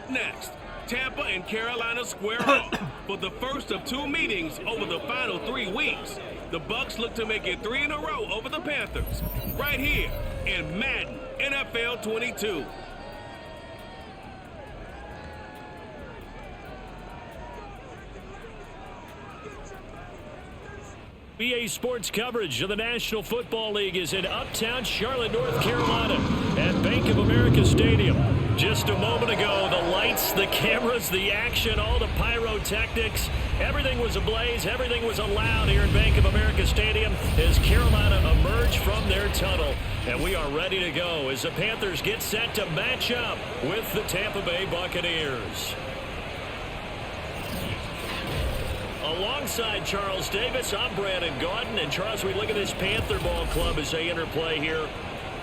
Up next, Tampa and Carolina square off for the first of two meetings over the final 3 weeks. The Bucs look to make it 3 in a row over the Panthers, right here in Madden NFL 22. EA Sports coverage of the National Football League is in uptown Charlotte, North Carolina at Bank of America Stadium. Just a moment ago, the lights, the cameras, the action, all the pyrotechnics, everything was ablaze, everything was allowed here in Bank of America Stadium as Carolina emerged from their tunnel. And we are ready to go as the Panthers get set to match up with the Tampa Bay Buccaneers. Alongside Charles Davis, I'm Brandon Gaudin. And Charles, we look at this Panther ball club as they interplay here.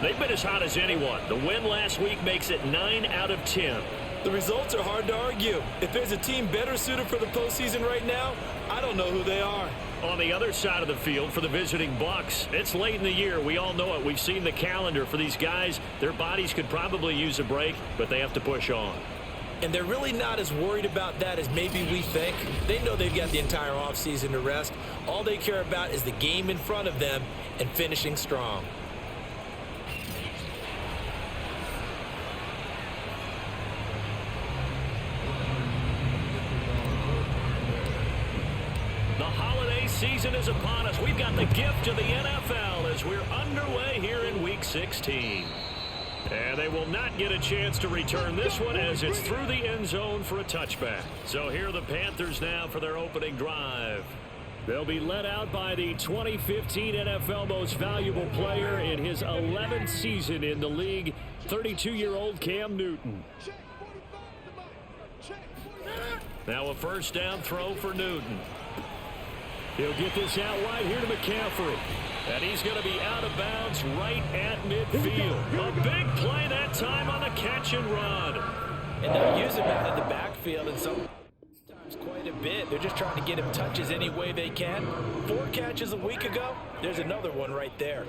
They've been as hot as anyone. The win last week makes it 9 out of 10. The results are hard to argue. If there's a team better suited for the postseason right now, I don't know who they are. On the other side of the field for the visiting Bucs, it's late in the year. We all know it. We've seen the calendar for these guys. Their bodies could probably use a break, but they have to push on. And they're really not as worried about that as maybe we think. They know they've got the entire offseason to rest. All they care about is the game in front of them and finishing strong. The holiday season is upon us. We've got the gift of the NFL as we're underway here in Week 16. And they will not get a chance to return this one as it's through the end zone for a touchback. So here are the Panthers now for their opening drive. They'll be led out by the 2015 NFL Most Valuable Player in his 11th season in the league, 32-year-old Cam Newton. Now a first down throw for Newton. He'll get this out wide here to McCaffrey. And he's going to be out of bounds right at midfield. A big play that time on the catch and run. And they'll use him out of the backfield and sometimes quite a bit. They're just trying to get him touches any way they can. 4 catches a week ago. There's another one right there.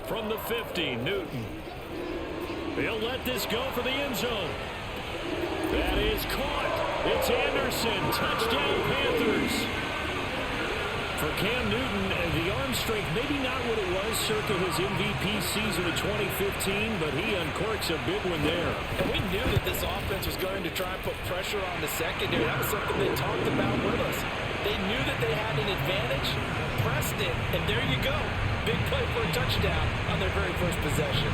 From the 50, Newton. He'll let this go for the end zone. That is caught. It's Anderson. Touchdown, Panthers. For Cam Newton, the arm strength, maybe not what it was circa his MVP season in 2015, but he uncorks a big one there. And we knew that this offense was going to try and put pressure on the secondary. That was something they talked about with us. They knew that they had an advantage, pressed it, and there you go. Big play for a touchdown on their very first possession.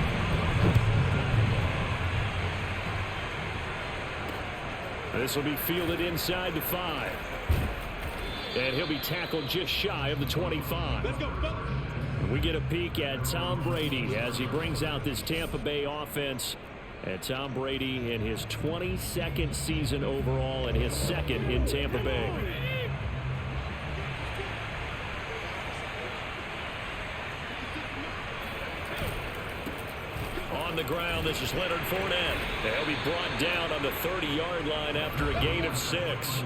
This will be fielded inside the 5. And he'll be tackled just shy of the 25. Let's go. We get a peek at Tom Brady as he brings out this Tampa Bay offense. And Tom Brady in his 22nd season overall and his second in Tampa Bay. On the ground, this is Leonard Fournette. He'll be brought down on the 30-yard line after a gain of 6.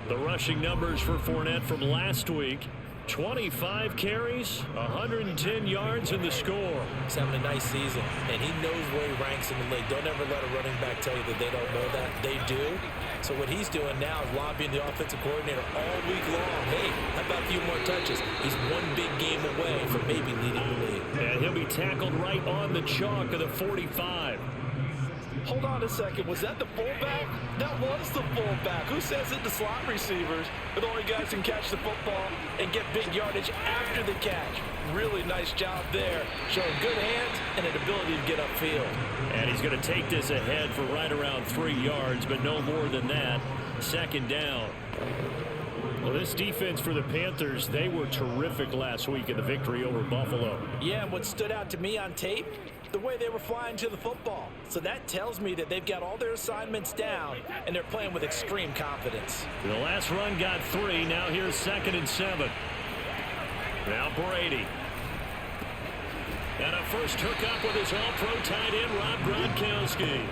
The rushing numbers for Fournette from last week, 25 carries, 110 yards in the score. He's having a nice season, and he knows where he ranks in the league. Don't ever let a running back tell you that they don't know that. They do. So what he's doing now is lobbying the offensive coordinator all week long. Hey, how about a few more touches? He's one big game away from maybe leading the league. And he'll be tackled right on the chalk of the 45. Hold on a second. Was that the fullback? That was the fullback. Who says that the slot receivers are the only guys who can catch the football and get big yardage after the catch? Really nice job there. Showing good hands and an ability to get upfield. And he's going to take this ahead for right around 3 yards, but no more than that. Second down. Well, this defense for the Panthers, they were terrific last week in the victory over Buffalo. Yeah, and what stood out to me on tape, the way they were flying to the football. So that tells me that they've got all their assignments down, and they're playing with extreme confidence. The last run got 3. Now here's 2nd and 7. Now Brady. And a first hookup with his all-pro tight end, Rob Gronkowski.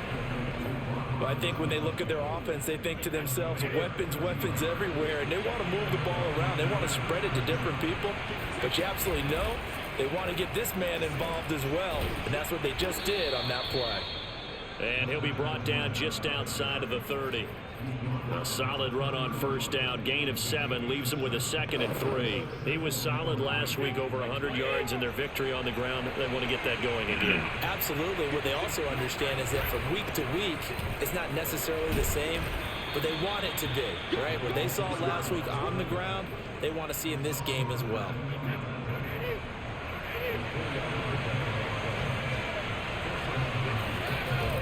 Well, I think when they look at their offense, they think to themselves, weapons, weapons everywhere, and they want to move the ball around. They want to spread it to different people. But you absolutely know They want to get this man involved as well, and that's what they just did on that play. And he'll be brought down just outside of the 30. A solid run on first down, gain of 7, leaves him with a 2nd and 3. He was solid last week, over 100 yards in their victory on the ground. They want to get that going again. Absolutely. What they also understand is that from week to week, it's not necessarily the same, but they want it to be, right? What they saw last week on the ground, they want to see in this game as well.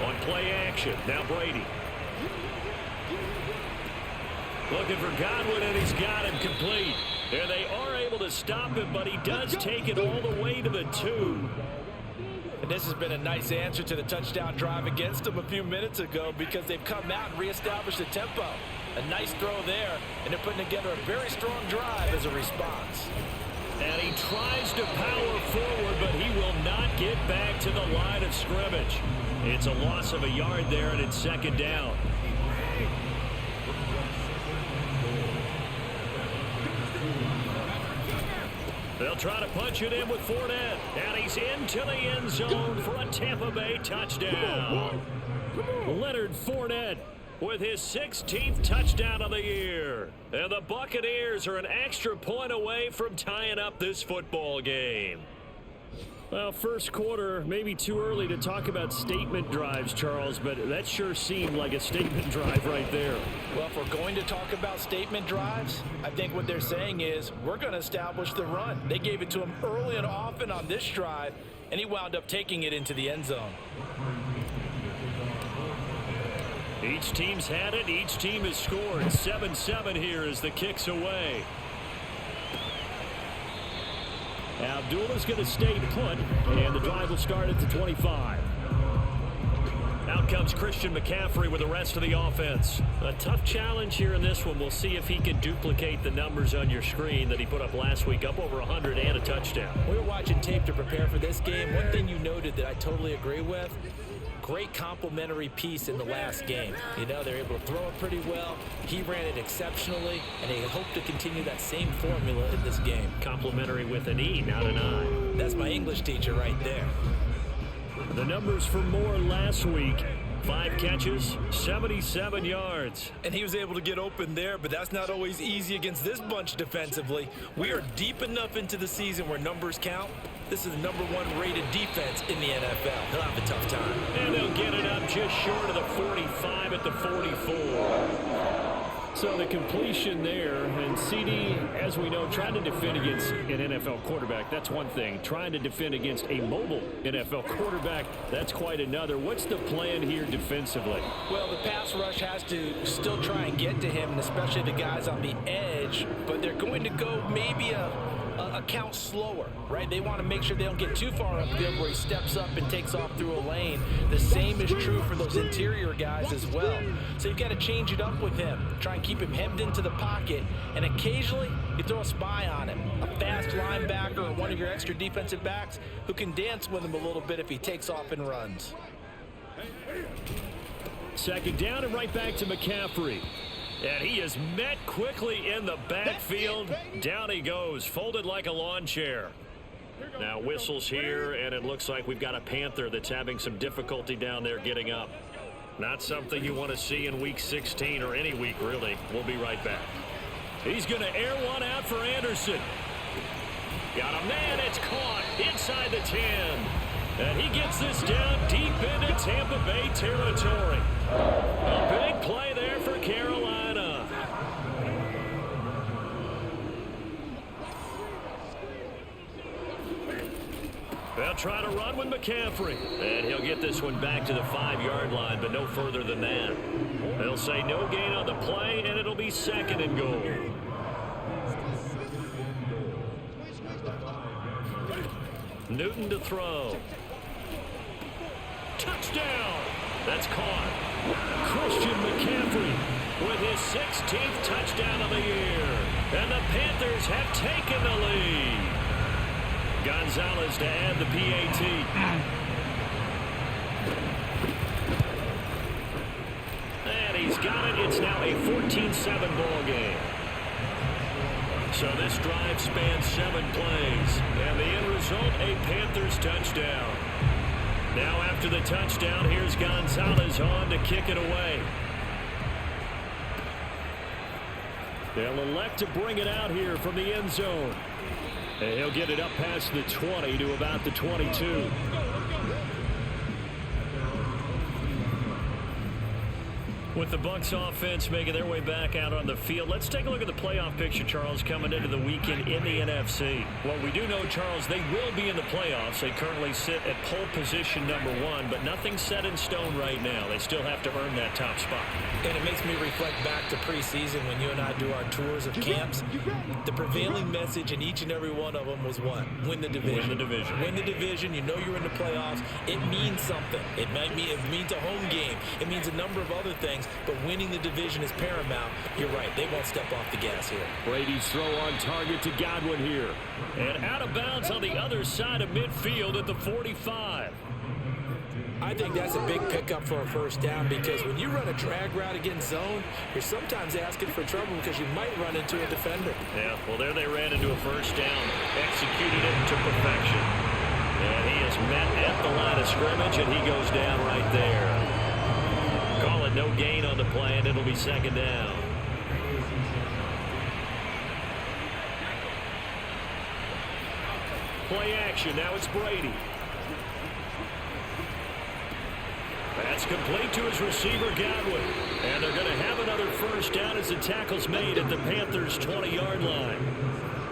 On play action, now Brady. Looking for Godwin, and he's got him complete. And they are able to stop him, but he does take it all the way to the 2. And this has been a nice answer to the touchdown drive against them a few minutes ago, because they've come out and reestablished the tempo. A nice throw there, and they're putting together a very strong drive as a response. And he tries to power forward, but he will not get back to the line of scrimmage. It's a loss of a yard there, and it's 2nd down. They'll try to punch it in with Fournette, and he's into the end zone for a Tampa Bay touchdown. Leonard Fournette with his 16th touchdown of the year. And the Buccaneers are an extra point away from tying up this football game. Well, first quarter, maybe too early to talk about statement drives, Charles, but that sure seemed like a statement drive right there. Well, if we're going to talk about statement drives, I think what they're saying is we're going to establish the run. They gave it to him early and often on this drive, and he wound up taking it into the end zone. Each team's had it. Each team has scored. 7-7 here as the kick's away. Abdullah's going to stay put, and the drive will start at the 25. Out comes Christian McCaffrey with the rest of the offense. A tough challenge here in this one. We'll see if he can duplicate the numbers on your screen that he put up last week, up over 100 and a touchdown. We were watching tape to prepare for this game. One thing you noted that I totally agree with, great complementary piece in the last game. You know, they're able to throw it pretty well. He ran it exceptionally, and they hope to continue that same formula in this game. Complimentary with an E, not an I. That's my English teacher right there. The numbers for Moore last week: 5 catches, 77 yards. And he was able to get open there, but that's not always easy against this bunch defensively. We are deep enough into the season where numbers count. This is the #1 rated defense in the NFL. He'll have a tough time. And they'll get it up just short of the 45 at the 44. So the completion there, and CD, as we know, trying to defend against an NFL quarterback, that's one thing. Trying to defend against a mobile NFL quarterback, that's quite another. What's the plan here defensively? Well, the pass rush has to still try and get to him, and especially the guys on the edge, but they're going to go maybe a count slower, right? They want to make sure they don't get too far upfield where he steps up and takes off through a lane. The same is true for those interior guys as well. So you've got to change it up with him. Try and keep him hemmed into the pocket, and occasionally you throw a spy on him, a fast linebacker or one of your extra defensive backs who can dance with him a little bit if he takes off and runs. 2nd down and right back to McCaffrey. And he is met quickly in the backfield. Down he goes, folded like a lawn chair. Now whistles here, and it looks like we've got a Panther that's having some difficulty down there getting up. Not something you want to see in Week 16 or any week, really. We'll be right back. He's going to air one out for Anderson. Got a man, it's caught inside the 10. And he gets this down deep into Tampa Bay territory. A big play there for Carolina. They'll try to run with McCaffrey. And he'll get this one back to the 5-yard line, but no further than that. They'll say no gain on the play, and it'll be 2nd and goal. Newton to throw. Touchdown! That's caught. Christian McCaffrey with his 16th touchdown of the year. And the Panthers have taken the lead. Gonzalez to add the PAT. And he's got it. It's now a 14-7 ball game. So this drive spans 7 plays. And the end result, a Panthers touchdown. Now after the touchdown, here's Gonzalez on to kick it away. They'll elect to bring it out here from the end zone. And he'll get it up past the 20 to about the 22. With the Bucs offense making their way back out on the field, let's take a look at the playoff picture, Charles, coming into the weekend in the NFC. Well, we do know, Charles, they will be in the playoffs. They currently sit at pole position #1, but nothing's set in stone right now. They still have to earn that top spot. And it makes me reflect back to preseason when you and I do our tours of camps. The prevailing message in each and every one of them was what? Win the division. Win the division. Win the division. You know you're in the playoffs. It means something. It means a home game. It means a number of other things. But winning the division is paramount. You're right. They won't step off the gas here. Brady's throw on target to Godwin here. And out of bounds on the other side of midfield at the 45. I think that's a big pickup for a first down because when you run a drag route against zone, you're sometimes asking for trouble because you might run into a defender. Yeah, well, there they ran into a first down. Executed it to perfection. And he is met at the line of scrimmage, and he goes down right there. Call it no gain on the play, and it'll be second down. Play action. Now it's Brady. That's complete to his receiver, Godwin. And they're going to have another first down as the tackle's made at the Panthers' 20-yard line.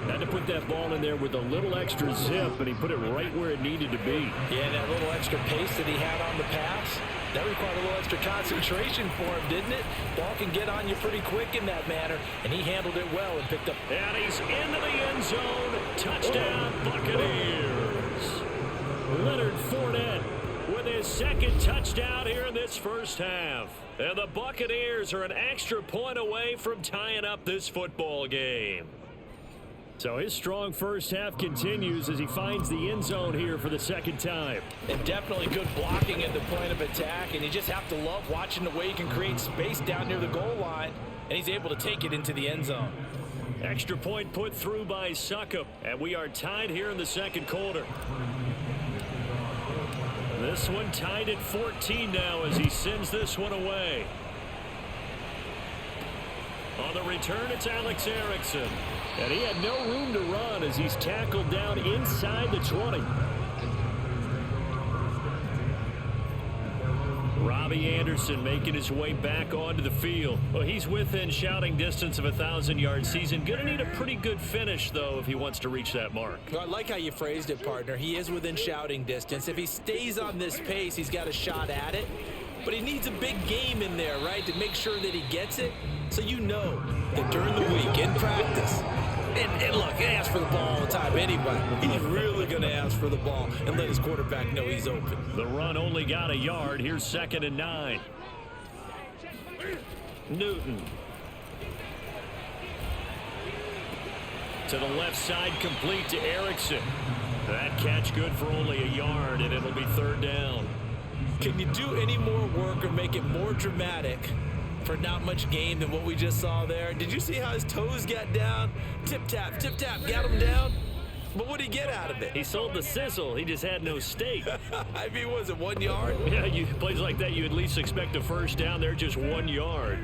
Had to put that ball in there with a little extra zip, and he put it right where it needed to be. Yeah, that little extra pace that he had on the pass, that required a little extra concentration for him, didn't it? Ball can get on you pretty quick in that manner, and he handled it well and picked up. And he's into the end zone. Touchdown, Buccaneers. Leonard Fournette with his second touchdown here in this first half. And the Buccaneers are an extra point away from tying up this football game. So his strong first half continues as he finds the end zone here for the second time. And definitely good blocking at the point of attack, and you just have to love watching the way he can create space down near the goal line, and he's able to take it into the end zone. Extra point put through by Succop, and we are tied here in the second quarter. This one tied at 14 now as he sends this one away. On the return, it's Alex Erickson. And he had no room to run as he's tackled down inside the 20. Robbie Anderson making his way back onto the field. Well, he's within shouting distance of a 1,000-yard season. Going to need a pretty good finish, though, if he wants to reach that mark. Well, I like how you phrased it, partner. He is within shouting distance. If he stays on this pace, he's got a shot at it. But he needs a big game in there, right, to make sure that he gets it. So you know that during the week, in practice, and look, he asks for the ball all the time anyway. He's really going to ask for the ball and let his quarterback know he's open. The run only got a yard. Here's 2nd and 9. Newton. To the left side, complete to Erickson. That catch good for only a yard, and it'll be 3rd down. Can you do any more work or make it more dramatic for not much gain than what we just saw there? Did you see how his toes got down? Tip-tap, got him down. But what did he get out of it? He sold the sizzle. He just had no steak. I mean, was it 1 yard? Yeah, plays like that, you at least expect a first down. They're just 1 yard.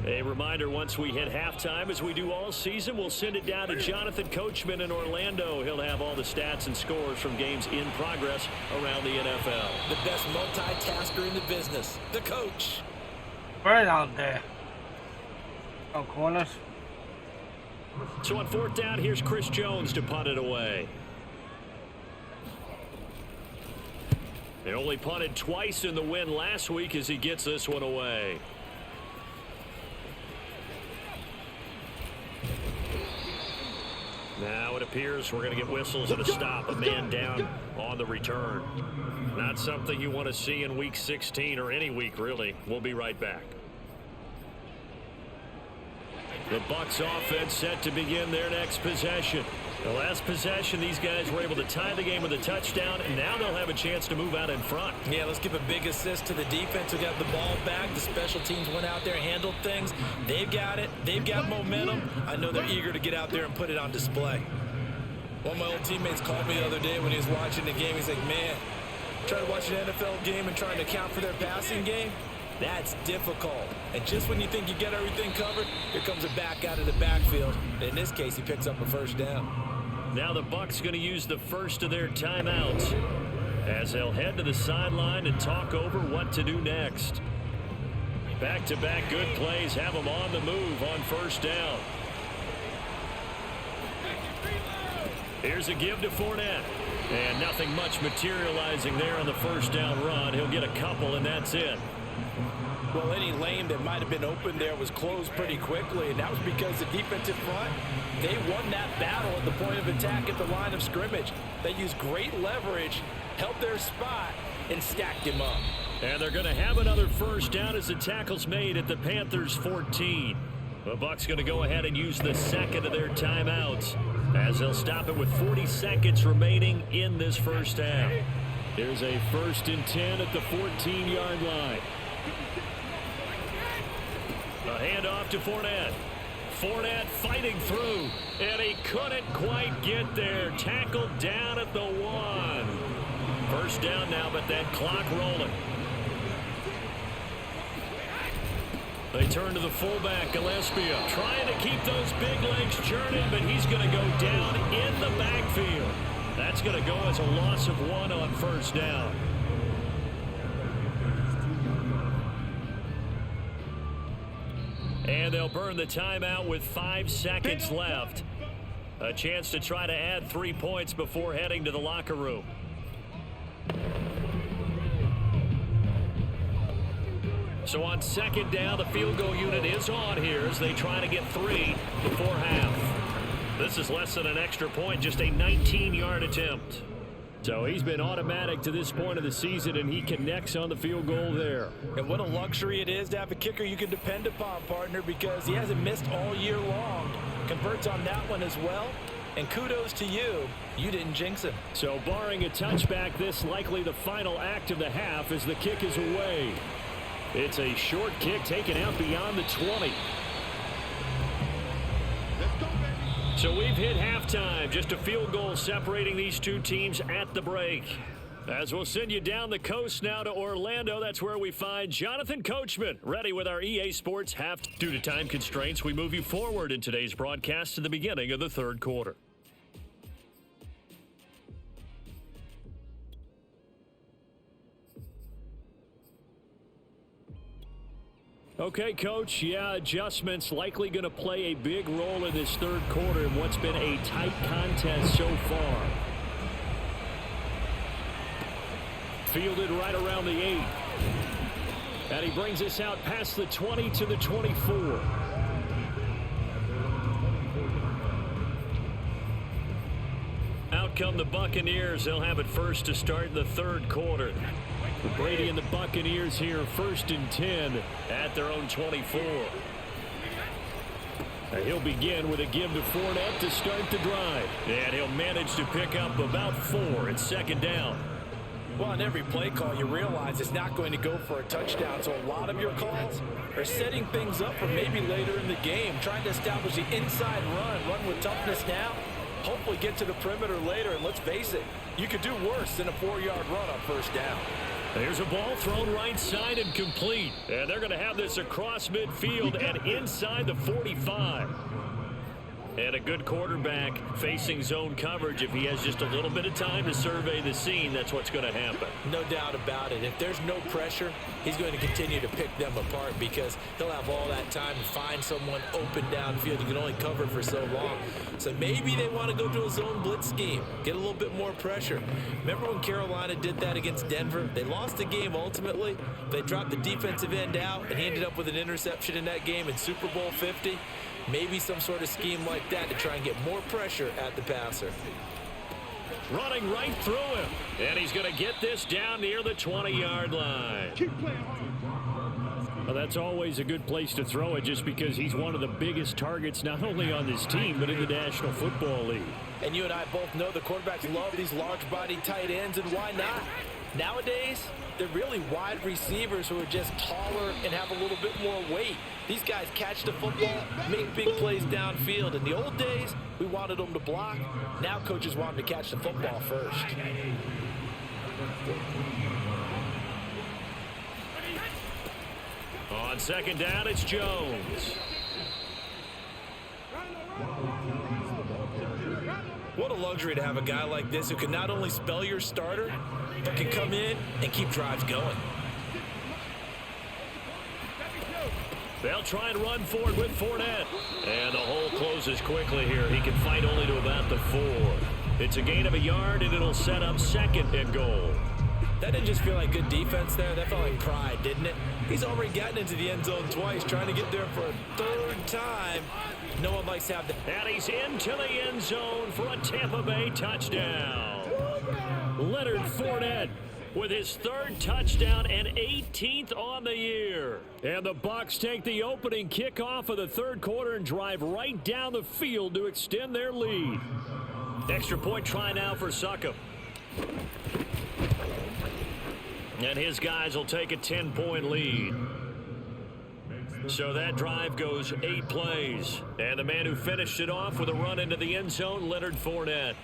A reminder, once we hit halftime, as we do all season, we'll send it down to Jonathan Coachman in Orlando. He'll have all the stats and scores from games in progress around the NFL. The best multitasker in the business, the coach. Right out there. Oh, corners. So on 4th down, here's Chris Jones to punt it away. They only punted twice in the win last week as he gets this one away. Now it appears we're going to get whistles and a stop. A man down on the return. Not something you want to see in Week 16 or any week, really. We'll be right back. The Bucs offense set to begin their next possession. The last possession, these guys were able to tie the game with a touchdown, and now they'll have a chance to move out in front. Yeah, let's give a big assist to the defense who got the ball back. The special teams went out there and handled things. They've got it. They've got momentum. I know they're eager to get out there and put it on display. One of my old teammates called me the other day when he was watching the game. He's like, man, trying to watch an NFL game and trying to account for their passing game, that's difficult. And just when you think you get everything covered, here comes a back out of the backfield. And in this case, he picks up a first down. Now the Bucs going to use the first of their timeouts as they'll head to the sideline and talk over what to do next. Back-to-back good plays have them on the move on first down. Here's a give to Fournette. And nothing much materializing there on the first down run. He'll get a couple, and that's it. Well, any lane that might have been open there was closed pretty quickly, and that was because the defensive front, they won that battle at the point of attack at the line of scrimmage. They used great leverage, held their spot, and stacked him up. And they're going to have another first down as the tackle's made at the Panthers' 14. The Bucs going to go ahead and use the second of their timeouts as they'll stop it with 40 seconds remaining in this first half. Here's a 1st and 10 at the 14-yard line. A handoff to Fournette. Fournette fighting through, and he couldn't quite get there. Tackled down at the 1. First down now, but that clock rolling. They turn to the fullback, Gillespie, trying to keep those big legs churning, but he's going to go down in the backfield. That's going to go as a loss of 1 on first down. And they'll burn the timeout with 5 seconds left. A chance to try to add 3 points before heading to the locker room. So on second down, the field goal unit is on here as they try to get 3 before half. This is less than an extra point, just a 19-yard attempt. So he's been automatic to this point of the season, and he connects on the field goal there. And what a luxury it is to have a kicker you can depend upon, partner, because he hasn't missed all year long. Converts on that one as well. And kudos to you. You didn't jinx him. So barring a touchback, this likely the final act of the half as the kick is away. It's a short kick taken out beyond the 20. So we've hit halftime. Just a field goal separating these two teams at the break. As we'll send you down the coast now to Orlando, that's where we find Jonathan Coachman, ready with our EA Sports half. Due to time constraints, we move you forward in today's broadcast to the beginning of the third quarter. Okay, Coach, yeah, adjustments likely going to play a big role in this third quarter in what's been a tight contest so far. Fielded right around the 8. And he brings us out past the 20 to the 24. Out come the Buccaneers. They'll have it first to start the third quarter. Brady and the Buccaneers here, 1st and 10 at their own 24. He'll begin with a give to Fournette to start the drive. And he'll manage to pick up about 4 at second down. Well, on every play call, you realize it's not going to go for a touchdown. So a lot of your calls are setting things up for maybe later in the game, trying to establish the inside run with toughness now. Hopefully get to the perimeter later. And let's face it, you could do worse than a 4-yard run on first down. There's a ball thrown right side and complete. And they're going to have this across midfield and inside the 45. And a good quarterback facing zone coverage. If he has just a little bit of time to survey the scene, that's what's going to happen. No doubt about it. If there's no pressure, he's going to continue to pick them apart because he'll have all that time to find someone open downfield. He can only cover for so long. So maybe they want to go to a zone blitz scheme, get a little bit more pressure. Remember when Carolina did that against Denver? They lost the game ultimately. They dropped the defensive end out, and he ended up with an interception in that game in Super Bowl 50. Maybe some sort of scheme like that to try and get more pressure at the passer. Running right through him. And he's going to get this down near the 20-yard line. Well, that's always a good place to throw it just because he's one of the biggest targets not only on this team but in the National Football League. And you and I both know the quarterbacks love these large-bodied tight ends, and why not? Nowadays, they're really wide receivers who are just taller and have a little bit more weight. These guys catch the football, make big plays downfield. In the old days, we wanted them to block. Now coaches want them to catch the football first. On second down, it's Jones. What a luxury to have a guy like this who can not only spell your starter, but can come in and keep drives going. They'll try and run forward with Fournette. And the hole closes quickly here. He can fight only to about the 4. It's a gain of a yard, and it'll set up second and goal. That didn't just feel like good defense there. That felt like pride, didn't it? He's already gotten into the end zone twice, trying to get there for a third time. No one likes to have that. And he's into the end zone for a Tampa Bay touchdown. Leonard Fournette with his 3rd touchdown and 18th on the year. And the Bucs take the opening kickoff of the 3rd quarter and drive right down the field to extend their lead. Extra point try now for Succop. And his guys will take a 10-point lead. So that drive goes 8 plays. And the man who finished it off with a run into the end zone, Leonard Fournette.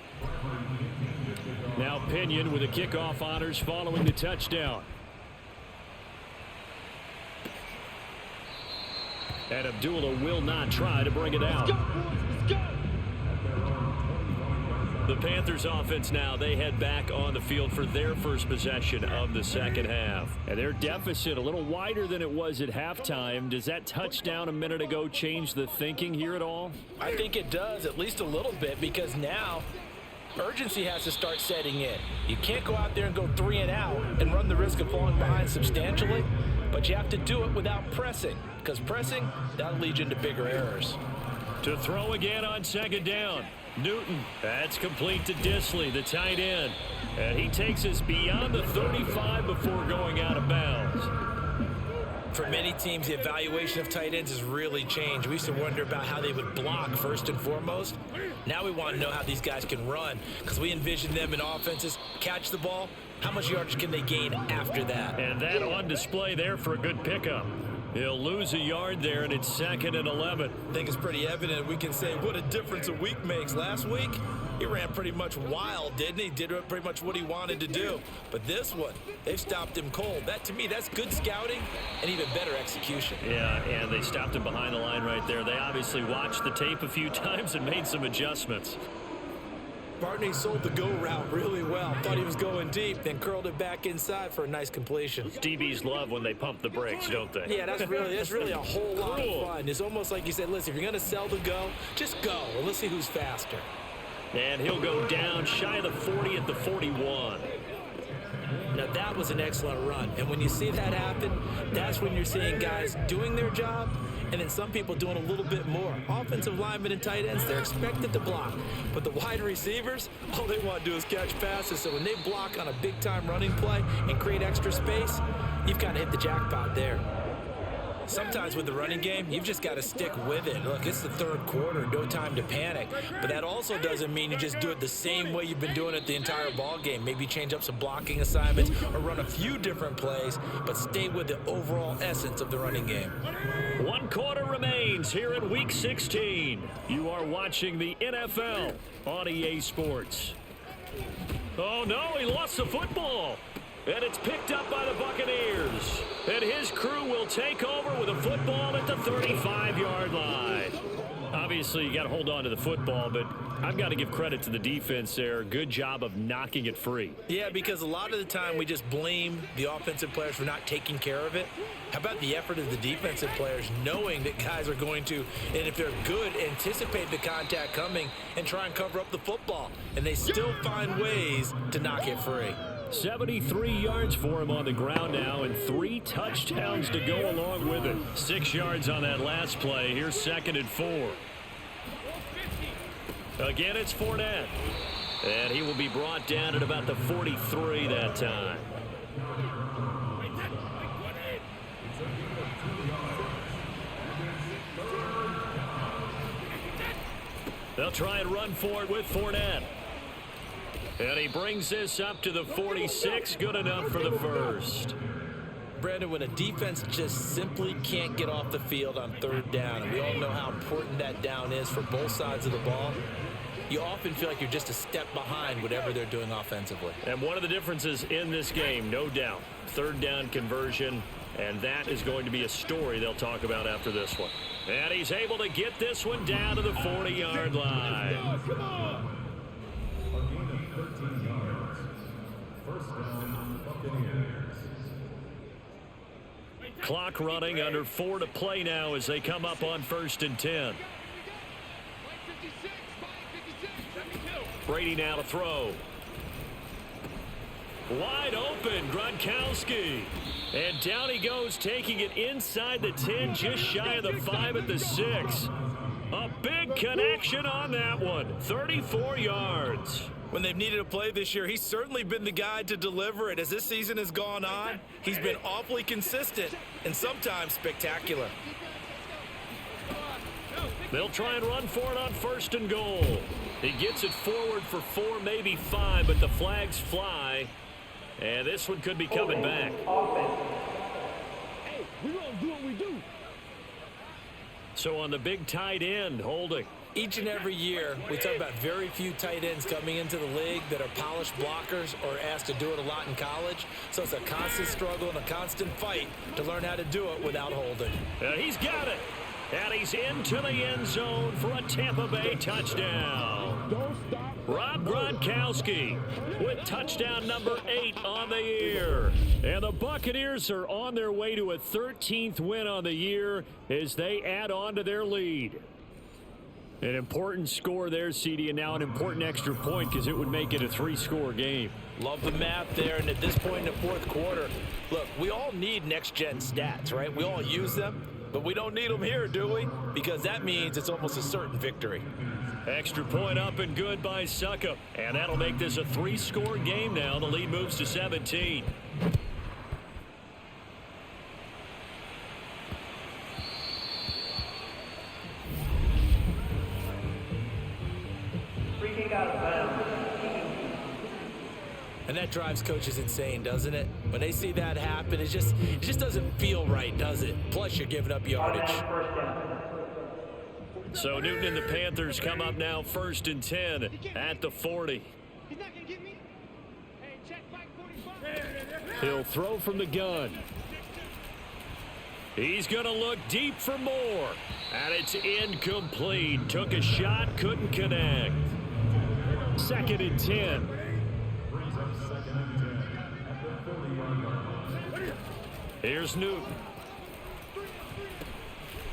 Now Pinion with the kickoff honors following the touchdown. And Abdullah will not try to bring it out. The Panthers offense now, they head back on the field for their first possession of the second half. And their deficit a little wider than it was at halftime. Does that touchdown a minute ago change the thinking here at all? I think it does, at least a little bit, because now urgency has to start setting in. You can't go out there and go 3 and out and run the risk of falling behind substantially, but you have to do it without pressing, because pressing, that'll lead you into bigger errors. To throw again on second down. Newton, that's complete to Disley, the tight end. And he takes us beyond the 35 before going out of bounds. For many teams, the evaluation of tight ends has really changed. We used to wonder about how they would block first and foremost. Now we want to know how these guys can run, because we envision them in offenses catch the ball. How much yardage can they gain after that? And that on display there for a good pickup. He'll lose a yard there, and it's 2nd and 11. I think it's pretty evident. We can say what a difference a week makes. Last week, he ran pretty much wild, didn't he? Did pretty much what he wanted to do. But this one, they've stopped him cold. That, to me, that's good scouting and even better execution. Yeah, and they stopped him behind the line right there. They obviously watched the tape a few times and made some adjustments. Barney sold the go route really well. Thought he was going deep, then curled it back inside for a nice completion. DBs love when they pump the brakes, don't they? Yeah, that's really a whole lot of fun. It's almost like you said, listen, if you're going to sell the go, just go. And let's see who's faster. And he'll go down shy of the 40 at the 41. Now, that was an excellent run. And when you see that happen, that's when you're seeing guys doing their job and then some people doing a little bit more. Offensive linemen and tight ends, they're expected to block. But the wide receivers, all they want to do is catch passes. So when they block on a big-time running play and create extra space, you've kind of hit the jackpot there. Sometimes with the running game, you've just got to stick with it. Look, it's the 3rd quarter, no time to panic. But that also doesn't mean you just do it the same way you've been doing it the entire ball game. Maybe change up some blocking assignments or run a few different plays, but stay with the overall essence of the running game. 1 quarter remains here in Week 16. You are watching the NFL on EA Sports. Oh, no, he lost the football. And it's picked up by the Buccaneers. And his crew will take over with a football at the 35-yard line. Obviously, you got to hold on to the football, but I've got to give credit to the defense there. Good job of knocking it free. Yeah, because a lot of the time we just blame the offensive players for not taking care of it. How about the effort of the defensive players knowing that guys are going to, and if they're good, anticipate the contact coming and try and cover up the football. And they still find ways to knock it free. 73 yards for him on the ground now and 3 touchdowns to go along with it. 6 yards on that last play. Here's 2nd and 4. Again, it's Fournette. And he will be brought down at about the 43 that time. They'll try and run for it with Fournette. And he brings this up to the 46. Good enough for the first. Brandon, when a defense just simply can't get off the field on third down, and we all know how important that down is for both sides of the ball, you often feel like you're just a step behind whatever they're doing offensively. And one of the differences in this game, no doubt, third down conversion, and that is going to be a story they'll talk about after this one. And he's able to get this one down to the 40-yard line. Come on. A gain of 13 yards. First down, Buccaneers. Clock running, under 4 to play now as they come up on 1st and 10. Brady now to throw. Wide open, Gronkowski. And down he goes, taking it inside the 10, just shy of the 5 at the 6. A big connection on that one, 34 yards. When they've needed a play this year, he's certainly been the guy to deliver it. As this season has gone on, he's been awfully consistent and sometimes spectacular. They'll try and run for it on 1st and goal. He gets it forward for 4, maybe 5, but the flags fly. And this one could be coming back. Hey, we're going to do what we do. So on the big tight end, holding. Each and every year, we talk about very few tight ends coming into the league that are polished blockers or asked to do it a lot in college. So it's a constant struggle and a constant fight to learn how to do it without holding. He's got it. And he's into the end zone for a Tampa Bay touchdown. Don't stop. Rob Gronkowski with touchdown number 8 on the year. And the Buccaneers are on their way to a 13th win on the year as they add on to their lead. An important score there, CD, and now an important extra point because it would make it a 3-score game. Love the math there, and at this point in the fourth quarter, look, we all need next-gen stats, right? We all use them, but we don't need them here, do we? Because that means it's almost a certain victory. Extra point up and good by Suckup, and that'll make this a 3-score game now. The lead moves to 17. And that drives coaches insane, doesn't it? When they see that happen, it just doesn't feel right, does it? Plus, you're giving up yardage. So Newton and the Panthers come up now 1st and 10 at the 40. He's not going to get me. Hey, check back 45. He'll throw from the gun. He's going to look deep for more. And it's incomplete. Took a shot, couldn't connect. 2nd and 10. Here's Newton.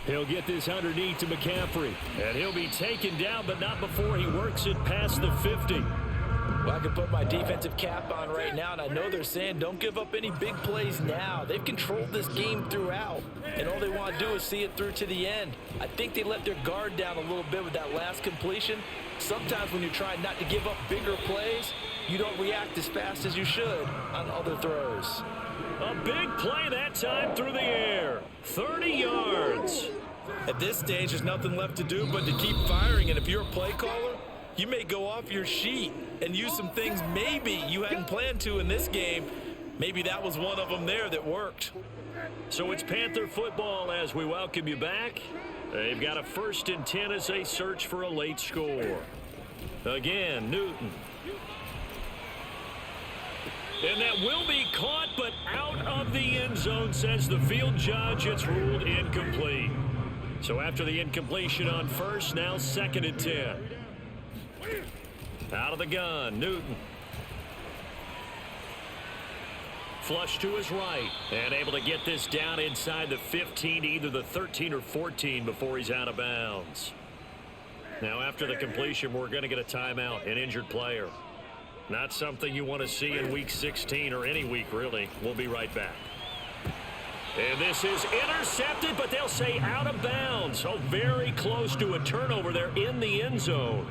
He'll get this underneath to McCaffrey. And he'll be taken down, but not before he works it past the 50. Well, I can put my defensive cap on right now, and I know they're saying don't give up any big plays now. They've controlled this game throughout, and all they want to do is see it through to the end. I think they let their guard down a little bit with that last completion. Sometimes when you're trying not to give up bigger plays, you don't react as fast as you should on other throws. A big play that time through the air. 30 yards. At this stage, there's nothing left to do but to keep firing, and if you're a play caller, you may go off your sheet and use some things maybe you hadn't planned to in this game. Maybe that was one of them there that worked. So it's Panther football as we welcome you back. They've got a 1st and 10 as they search for a late score. Again, Newton. And that will be caught, but out of the end zone, says the field judge. It's ruled incomplete. So after the incompletion on 1st, now 2nd and 10. Out of the gun, Newton. Flush to his right, and able to get this down inside the 15, either the 13 or 14 before he's out of bounds. Now after the completion, we're going to get a timeout, an injured player. Not something you want to see in week 16 or any week, really. We'll be right back. And this is intercepted, but they'll say out of bounds. So very close to a turnover there in the end zone.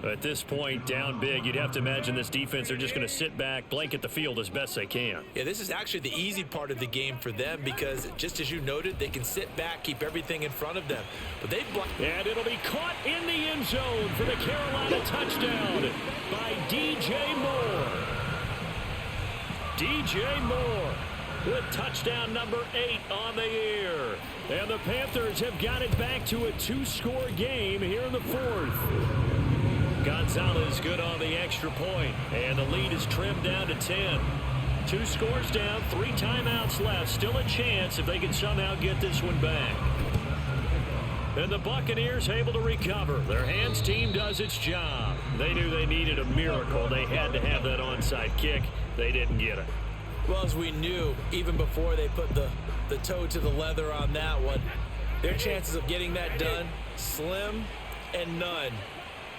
At this point, down big, you'd have to imagine this defense are just going to sit back, blanket the field as best they can. Yeah, this is actually the easy part of the game for them because, just as you noted, they can sit back, keep everything in front of them. But they've blocked. And it'll be caught in the end zone for the Carolina touchdown by DJ Moore. DJ Moore with touchdown number 8 on the year. And the Panthers have got it back to a 2-score game here in the 4th. Gonzalez good on the extra point, and the lead is trimmed down to 10. 2 scores down, 3 timeouts left. Still a chance if they can somehow get this one back. And the Buccaneers able to recover. Their hands team does its job. They knew they needed a miracle. They had to have that onside kick. They didn't get it. Well, as we knew, even before they put the toe to the leather on that one, their chances of getting that done, slim and none.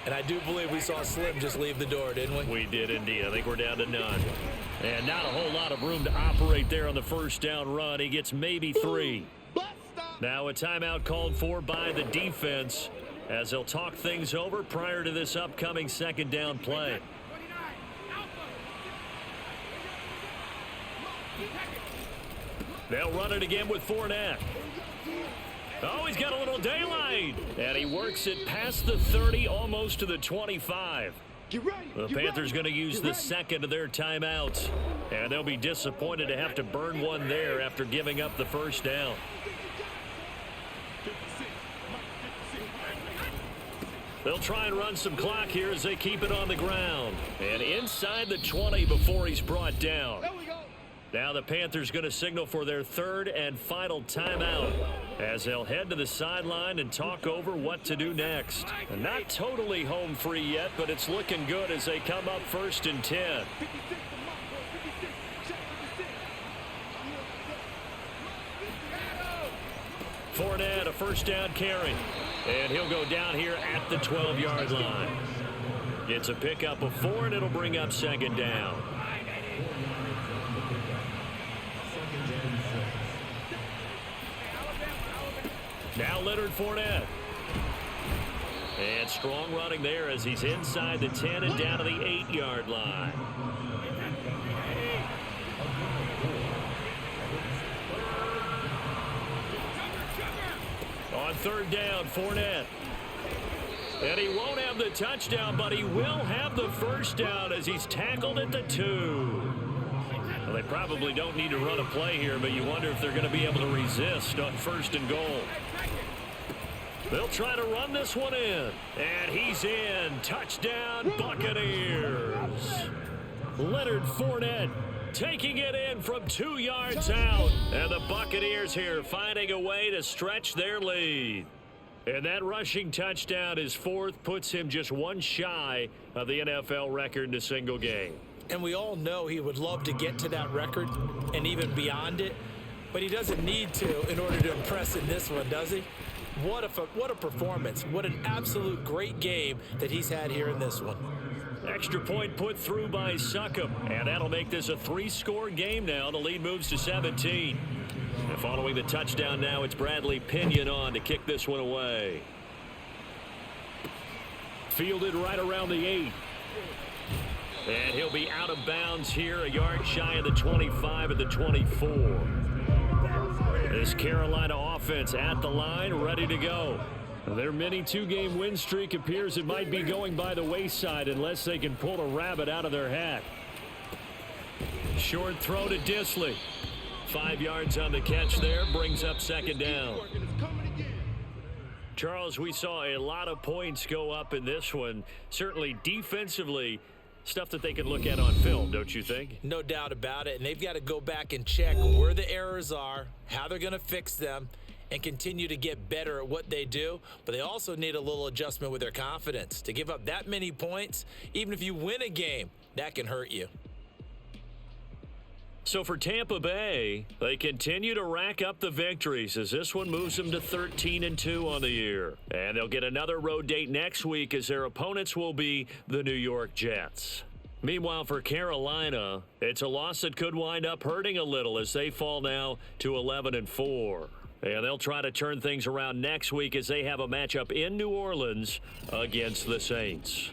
And I do believe we saw Slim just leave the door, didn't we? We did indeed. I think we're down to none. And not a whole lot of room to operate there on the first down run. He gets maybe 3. Now a timeout called for by the defense as they'll talk things over prior to this upcoming second down play. They'll run it again with Fournette. Oh, he's got a little daylight. And he works it past the 30, almost to the 25. The Panthers going to use the second of their timeouts. And they'll be disappointed to have to burn one there after giving up the first down. They'll try and run some clock here as they keep it on the ground. And inside the 20 before he's brought down. Now the Panthers going to signal for their 3rd and final timeout as they'll head to the sideline and talk over what to do next. And not totally home free yet, but it's looking good as they come up 1st and 10. Fournette, a first down carry. And he'll go down here at the 12-yard line. It's a pickup of 4, and it'll bring up second down. Now Leonard Fournette. And strong running there as he's inside the 10 and down to the 8-yard line. On 3rd down, Fournette. And he won't have the touchdown, but he will have the first down as he's tackled at the 2. Well, they probably don't need to run a play here, but you wonder if they're going to be able to resist on 1st and goal. They'll try to run this one in. And he's in. Touchdown, Buccaneers. Leonard Fournette taking it in from 2 yards out. And the Buccaneers here finding a way to stretch their lead. And that rushing touchdown, his 4th, puts him just 1 shy of the NFL record in a single game. And we all know he would love to get to that record and even beyond it. But he doesn't need to in order to impress in this one, does he? What a performance. What an absolute great game that he's had here in this one. Extra point put through by Succop. And that'll make this a 3-score game now. The lead moves to 17. And following the touchdown now, it's Bradley Pinion on to kick this one away. Fielded right around the 8. And he'll be out of bounds here, a yard shy of the 25 at the 24. This Carolina offense at the line, ready to go. Their mini 2-game win streak appears it might be going by the wayside unless they can pull a rabbit out of their hat. Short throw to Disley. 5 yards on the catch there, brings up second down. Charles, we saw a lot of points go up in this one. Certainly defensively, stuff that they can look at on film, don't you think? No doubt about it. And they've got to go back and check where the errors are, how they're going to fix them, and continue to get better at what they do. But they also need a little adjustment with their confidence. To give up that many points, even if you win a game, that can hurt you. So for Tampa Bay, they continue to rack up the victories as this one moves them to 13-2 on the year. And they'll get another road date next week as their opponents will be the New York Jets. Meanwhile, for Carolina, it's a loss that could wind up hurting a little as they fall now to 11-4. And they'll try to turn things around next week as they have a matchup in New Orleans against the Saints.